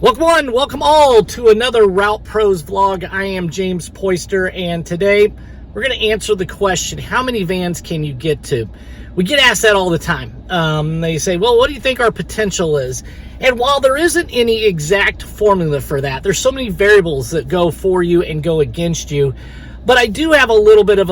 Welcome all to another Route Pros vlog. I am James Poyster, and today we're going to answer the question, how many vans can you get to? We get asked that all the time. They say, well, what do you think our potential is? And while there isn't any exact formula for that, there's so many variables that go for you and go against you. But I do have a little bit of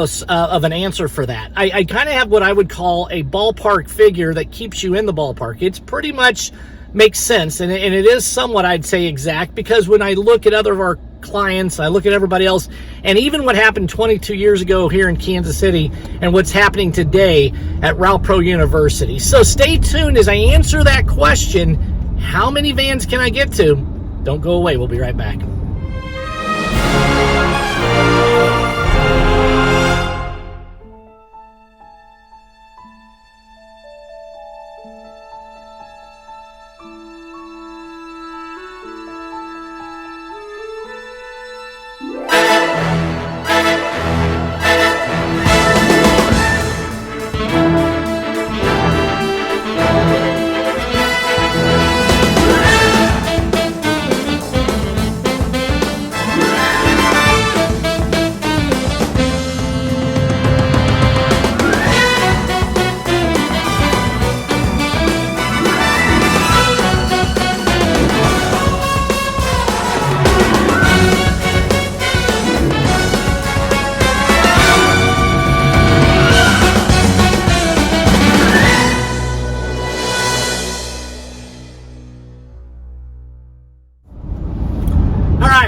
an answer for that. I kind of have what I would call a ballpark figure that keeps you in the ballpark. It's pretty much makes sense, and it is somewhat, I'd say, exact, because when I look at other of our clients, I look at everybody else, and even what happened 22 years ago here in Kansas City and what's happening today at Route Pro University. So stay tuned as I answer that question, how many vans can I get to? Don't go away, we'll be right back.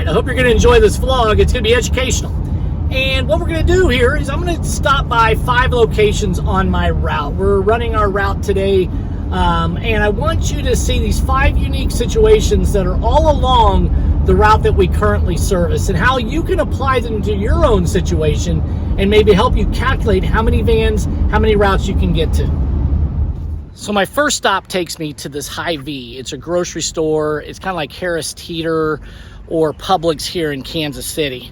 I hope you're going to enjoy this vlog. It's going to be educational. And what we're going to do here is I'm going to stop by 5 locations on my route. We're running our route today, and I want you to see these 5 unique situations that are all along the route that we currently service and how you can apply them to your own situation and maybe help you calculate how many vans, how many routes you can get to. So my first stop takes me to this HyVee. It's a grocery store. It's kind of like Harris Teeter or Publix here in Kansas City.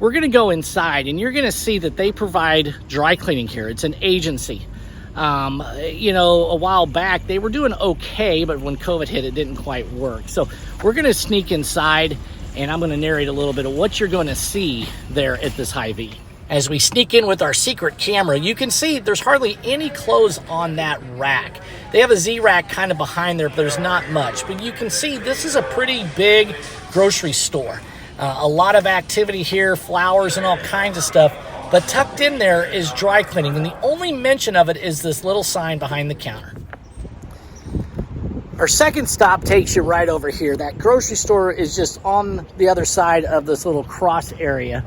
We're gonna go inside and you're gonna see that they provide dry cleaning here. It's an agency. You know, a while back they were doing okay, but when COVID hit, it didn't quite work. So we're gonna sneak inside and I'm gonna narrate a little bit of what you're gonna see there at this HyVee. As we sneak in with our secret camera, you can see there's hardly any clothes on that rack. They have a Z-rack kind of behind there, but there's not much. But you can see this is a pretty big grocery store. A lot of activity here, flowers and all kinds of stuff. But tucked in there is dry cleaning, and the only mention of it is this little sign behind the counter. Our second stop takes you right over here. That grocery store is just on the other side of this little cross area.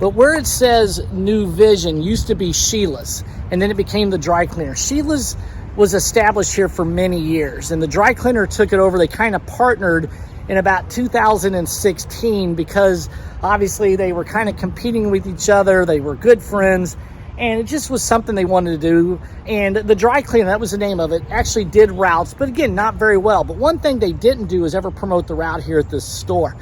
But where it says New Vision used to be Sheila's, and then it became the dry cleaner. Sheila's was established here for many years, and the dry cleaner took it over. They kind of partnered in about 2016 because obviously they were kind of competing with each other. They were good friends, and it just was something they wanted to do. And the dry cleaner, that was the name of it, actually did routes, but again, not very well. But one thing they didn't do is ever promote the route here at this store.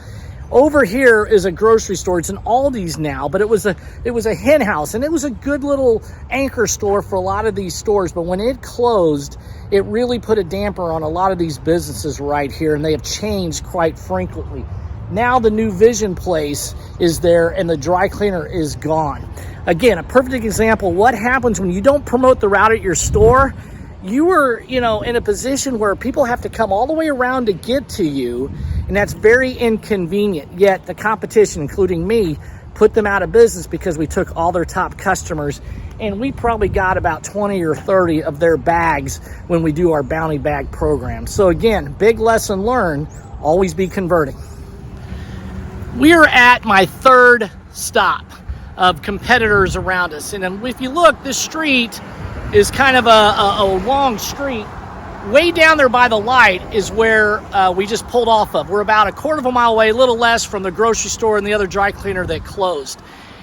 Over here is a grocery store. It's an Aldi's now, but it was a hen house, and it was a good little anchor store for a lot of these stores. But when it closed, it really put a damper on a lot of these businesses right here, and they have changed quite frequently. Now the New Vision place is there, and the dry cleaner is gone. Again, a perfect example. What happens when you don't promote the route at your store? You are, in a position where people have to come all the way around to get to you, and that's very inconvenient. Yet the competition, including me, put them out of business because we took all their top customers, and we probably got about 20 or 30 of their bags when we do our bounty bag program. So again, big lesson learned, always be converting. We are at my third stop of competitors around us, and if you look, this street is kind of a long street. Way down there by the light is where we just pulled off of. We're about a quarter of a mile away, a little less, from the grocery store and the other dry cleaner that closed.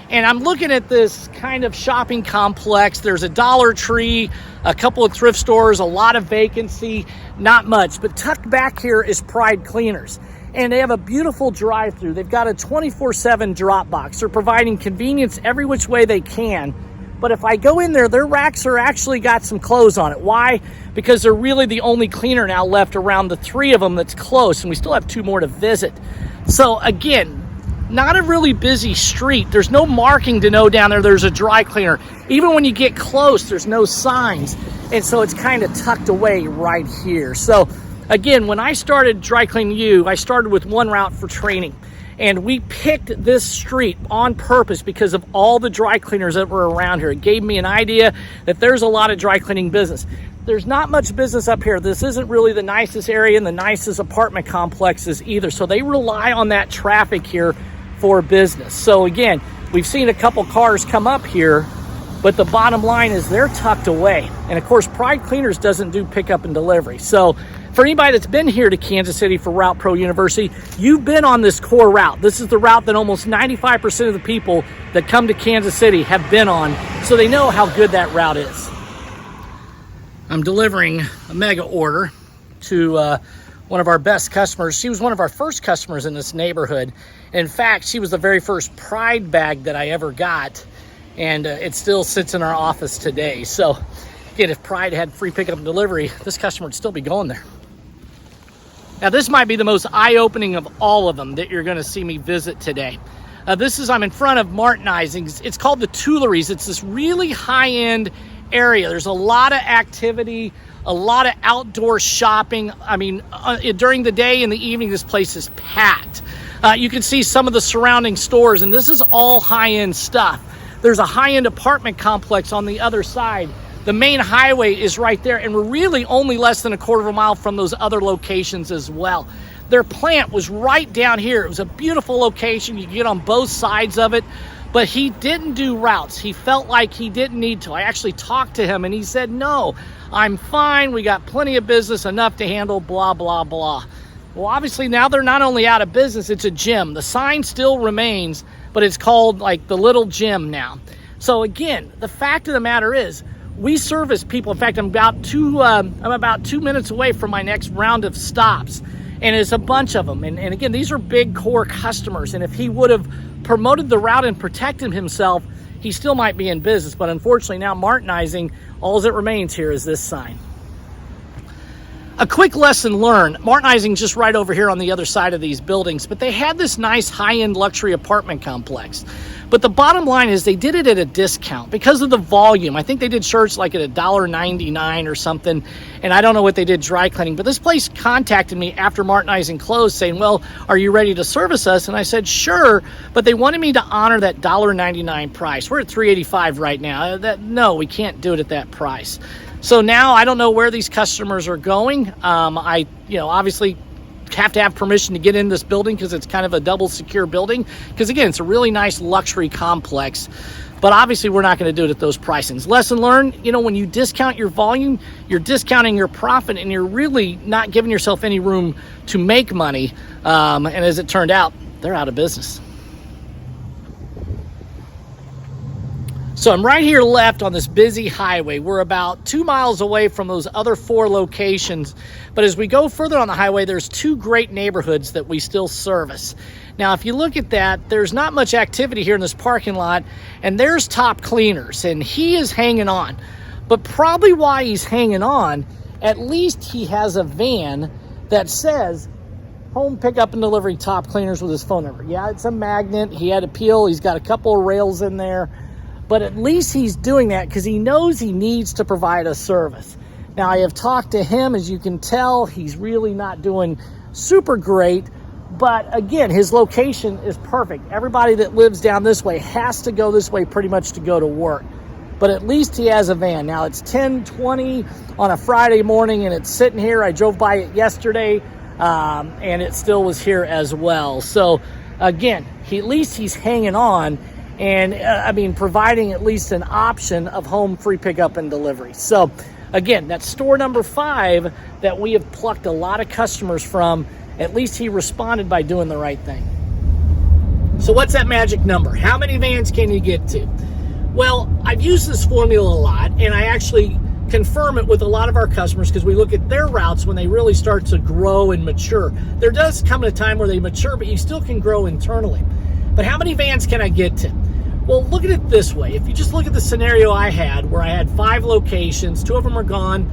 And I'm looking at this kind of shopping complex. There's a Dollar Tree, a couple of thrift stores, a lot of vacancy, not much. But tucked back here is Pride Cleaners. And they have a beautiful drive-through. They've got a 24/7 drop box. They're providing convenience every which way they can. But if I go in there, their racks are actually got some clothes on it. Why? Because they're really the only cleaner now left around the 3 of them that's close, and we still have 2 more to visit. So again, not a really busy street. There's no marking to know down there there's a dry cleaner. Even when you get close, there's no signs. And so it's kind of tucked away right here. So again, when I started Dry Clean U, I started with one route for training. And we picked this street on purpose because of all the dry cleaners that were around here. It gave me an idea that there's a lot of dry cleaning business. There's not much business up here. This isn't really the nicest area and the nicest apartment complexes either. So they rely on that traffic here for business. So again, we've seen a couple cars come up here, but the bottom line is they're tucked away. And of course, Pride Cleaners doesn't do pickup and delivery. So for anybody that's been here to Kansas City for Route Pro University, you've been on this core route. This is the route that almost 95% of the people that come to Kansas City have been on, so they know how good that route is. I'm delivering a mega order to one of our best customers. She was one of our first customers in this neighborhood. In fact, she was the very first Pride bag that I ever got, and it still sits in our office today. So again, if Pride had free pickup and delivery, this customer would still be going there. Now, this might be the most eye-opening of all of them that you're going to see me visit today. I'm in front of Martinings. It's called the Tuileries. It's this really high-end area. There's a lot of activity, a lot of outdoor shopping. I mean, during the day and the evening, this place is packed. You can see some of the surrounding stores, and this is all high-end stuff. There's a high-end apartment complex on the other side. The main highway is right there, and we're really only less than a quarter of a mile from those other locations as well. Their plant was right down here. It was a beautiful location. You could get on both sides of it, but he didn't do routes. He felt like he didn't need to. I actually talked to him, and he said, no, I'm fine. We got plenty of business, enough to handle, blah, blah, blah. Well, obviously now they're not only out of business, it's a gym. The sign still remains, but it's called like the Little Gym now. So again, the fact of the matter is, we service people. In fact, I'm about 2 minutes away from my next round of stops, and it's a bunch of them. And again, these are big core customers. And if he would have promoted the route and protected himself, he still might be in business. But unfortunately, now Martinizing, all that remains here is this sign. A quick lesson learned. Martinizing just right over here on the other side of these buildings, but they had this nice high-end luxury apartment complex. But the bottom line is they did it at a discount because of the volume. I think they did shirts like at $1.99 or something, and I don't know what they did dry cleaning. But this place contacted me after Martinizing closed saying, well, are you ready to service us? And I said, sure, but they wanted me to honor that $1.99 price. We're at $3.85 right now. No, we can't do it at that price. So now I don't know where these customers are going. I obviously have to have permission to get in this building because it's kind of a double secure building, because again, it's a really nice luxury complex, but obviously we're not going to do it at those pricings. Lesson learned, when you discount your volume, you're discounting your profit, and you're really not giving yourself any room to make money. And as it turned out, they're out of business. So I'm right here left on this busy highway. We're about 2 miles away from those other 4 locations. But as we go further on the highway, there's 2 great neighborhoods that we still service. Now, if you look at that, there's not much activity here in this parking lot, and there's Top Cleaners, and he is hanging on. But probably why he's hanging on, at least he has a van that says home pickup and delivery Top Cleaners with his phone number. Yeah, it's a magnet. He had a peel. He's got a couple of rails in there. But at least he's doing that because he knows he needs to provide a service. Now, I have talked to him. As you can tell, he's really not doing super great. But again, his location is perfect. Everybody that lives down this way has to go this way pretty much to go to work. But at least he has a van. Now, it's 10:20 on a Friday morning, and it's sitting here. I drove by it yesterday, and it still was here as well. So again, at least he's hanging on. And providing at least an option of home free pickup and delivery. So again, that's store number 5 that we have plucked a lot of customers from. At least he responded by doing the right thing. So what's that magic number? How many vans can you get to? Well, I've used this formula a lot, and I actually confirm it with a lot of our customers because we look at their routes when they really start to grow and mature. There does come a time where they mature, but you still can grow internally. But how many vans can I get to? Well, look at it this way. If you just look at the scenario I had, where I had 5 locations, 2 of them are gone,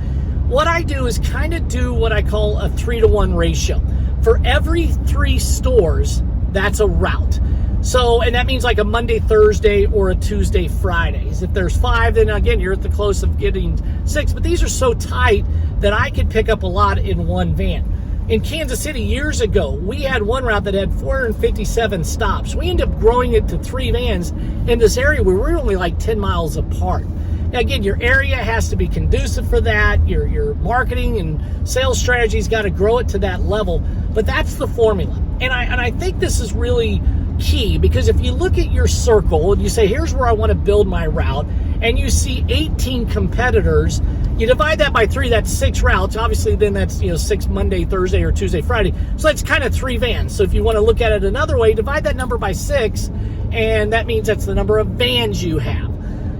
what I do is kind of do what I call a 3-to-1 ratio. For every 3 stores, that's a route. So, and that means like a Monday, Thursday, or a Tuesday, Fridays. If there's 5, then again, you're at the close of getting 6. But these are so tight that I could pick up a lot in one van. In Kansas City years ago, we had one route that had 457 stops. We ended up growing it to 3 vans in this area where we're only like 10 miles apart. Now, again, your area has to be conducive for that. Your marketing and sales strategy's got to grow it to that level. But that's the formula. And I think this is really key, because if you look at your circle and you say, here's where I want to build my route, and you see 18 competitors, you divide that by 3, that's 6 routes. Obviously, then that's 6 Monday, Thursday, or Tuesday, Friday. So that's kind of 3 vans. So if you want to look at it another way, divide that number by 6, and that means that's the number of vans you have.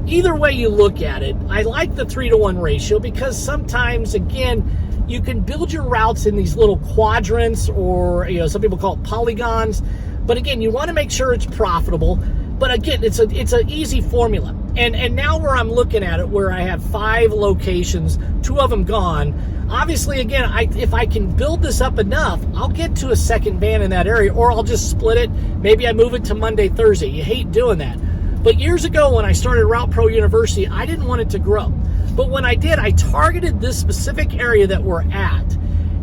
Either way you look at it, I like the 3-to-1 ratio, because sometimes, again, you can build your routes in these little quadrants, or some people call it polygons. But again, you want to make sure it's profitable. But again, it's an easy formula. And now where I'm looking at it, where I have 5 locations, 2 of them gone, obviously, again, if I can build this up enough, I'll get to a second van in that area, or I'll just split it. Maybe I move it to Monday, Thursday. You hate doing that. But years ago, when I started Route Pro University, I didn't want it to grow. But when I did, I targeted this specific area that we're at.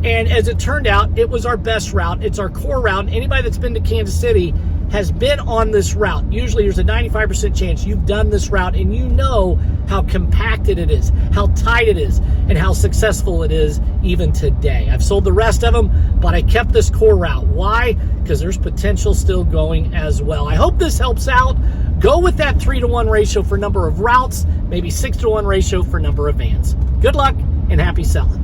And as it turned out, it was our best route. It's our core route. Anybody that's been to Kansas City has been on this route. Usually there's a 95% chance you've done this route, and you know how compacted it is, how tight it is, and how successful it is even today. I've sold the rest of them, but I kept this core route. Why? Because there's potential still going as well. I hope this helps out. Go with that 3-to-1 ratio for number of routes, maybe 6-to-1 ratio for number of vans. Good luck and happy selling.